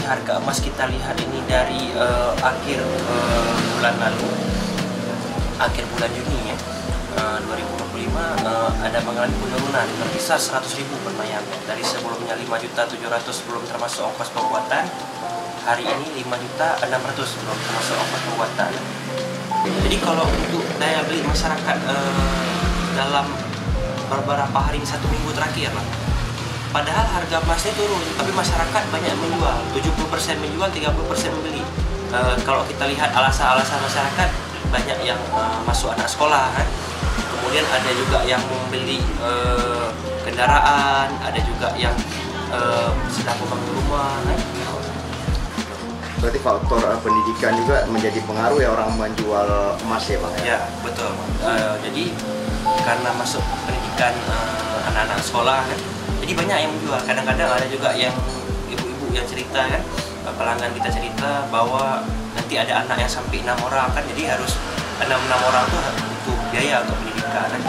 Harga emas kita lihat ini dari akhir bulan lalu, akhir bulan Juni ya, 2025 ada mengalami penurunan berkisar 100.000 per dari sebelumnya 5.700.000 belum termasuk ongkos pembuatan, hari ini 5.600.000 belum termasuk ongkos pembuatan. Jadi kalau untuk daya beli masyarakat dalam beberapa hari 1 minggu terakhir lah, padahal harga emasnya turun, tapi masyarakat banyak menjual, 70% menjual, 30% membeli. Kalau kita lihat alasan-alasan masyarakat, banyak yang masuk anak sekolah, kan? Kemudian ada juga yang membeli kendaraan, ada juga yang sedang membangun rumah, kan? Berarti faktor pendidikan juga menjadi pengaruh ya orang menjual emas ya Bang? Ya, betul. Jadi karena masuk pendidikan anak-anak sekolah, kan? Jadi banyak yang menjual. Kadang-kadang ada juga yang ibu-ibu yang cerita, kan, pelanggan kita cerita bahwa nanti ada anak yang sampai 6 orang, kan, jadi harus 6 orang tuh butuh biaya untuk pendidikan, kan.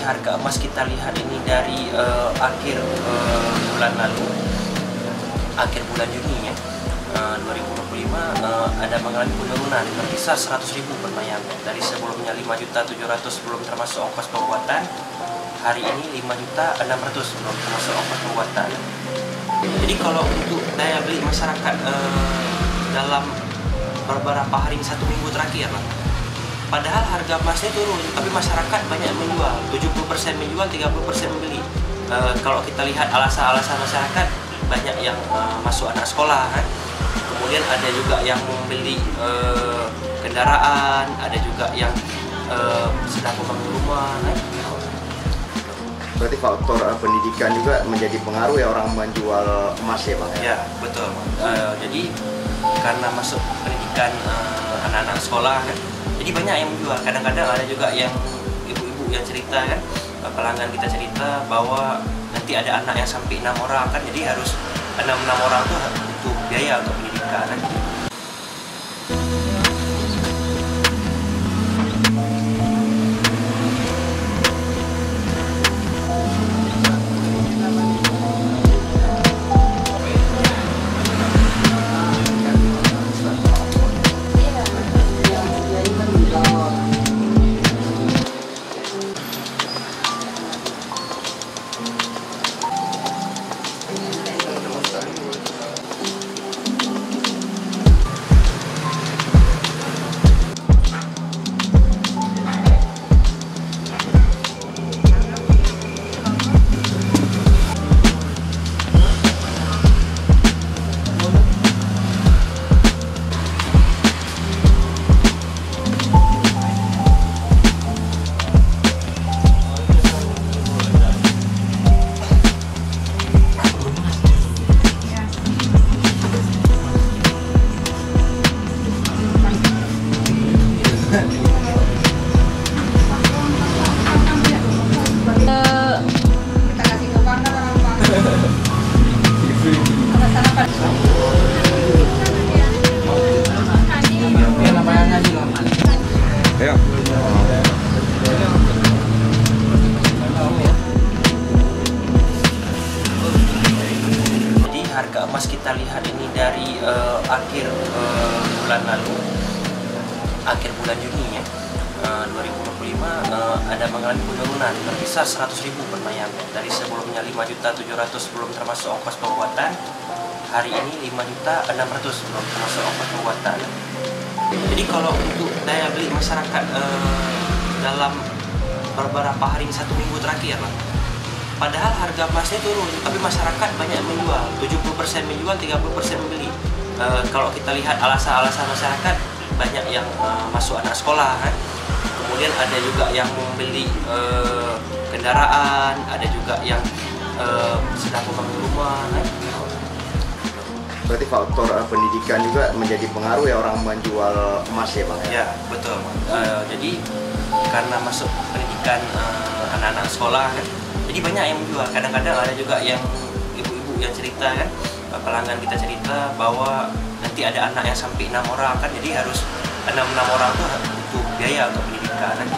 Harga emas kita lihat ini dari akhir bulan lalu, akhir bulan Juni ya, 2025 ada mengalami penurunan berkisar 100.000 per dari sebelumnya 5.700.000 belum termasuk ongkos pembuatan, hari ini 5.600.000 belum termasuk ongkos pembuatan. Jadi kalau untuk daya beli masyarakat dalam beberapa hari 1 minggu terakhir lah, padahal harga emasnya turun, tapi masyarakat banyak menjual, 70% menjual, 30% membeli. Kalau kita lihat alasan-alasan masyarakat, banyak yang masuk anak sekolah, kan? Kemudian ada juga yang membeli kendaraan, ada juga yang sedang membangun rumah, kan? Berarti faktor pendidikan juga menjadi pengaruh ya orang menjual emas ya Bang? Ya, betul. Jadi karena masuk pendidikan anak-anak sekolah, kan? Jadi banyak yang menjual. Kadang-kadang ada juga yang ibu-ibu ibu-ibu yang cerita kan, pelanggan kita cerita bahwa nanti ada anak yang sampai 6 orang kan, jadi harus 6 orang tuh butuh biaya untuk pendidikan kan. Jadi harga emas kita lihat ini dari akhir bulan lalu, akhir bulan Juni ya, 2025 ada mengalami penurunan berkisar 100.000 per mayang. Dari sebelumnya 5.700.000 belum termasuk ongkos pembuatan, hari ini 5.600.000 belum termasuk ongkos pembuatan. Jadi kalau untuk daya beli masyarakat dalam beberapa hari, 1 minggu terakhir lah, padahal harga emasnya turun, tapi masyarakat banyak menjual, 70% menjual, 30% membeli. Kalau kita lihat alasan-alasan masyarakat, banyak yang masuk anak sekolah kan, kemudian ada juga yang membeli kendaraan, ada juga yang sedang membangun rumah kan. Berarti faktor pendidikan juga menjadi pengaruh ya orang menjual emas ya Bang? Ya, betul. Jadi karena masuk pendidikan anak-anak sekolah kan, jadi banyak yang menjual. Kadang-kadang ada juga yang ibu-ibu yang cerita kan, pelanggan kita cerita bahwa nanti ada anak yang sampai 6 orang kan, jadi harus 6 orang tuh butuh biaya untuk pendidikan kan.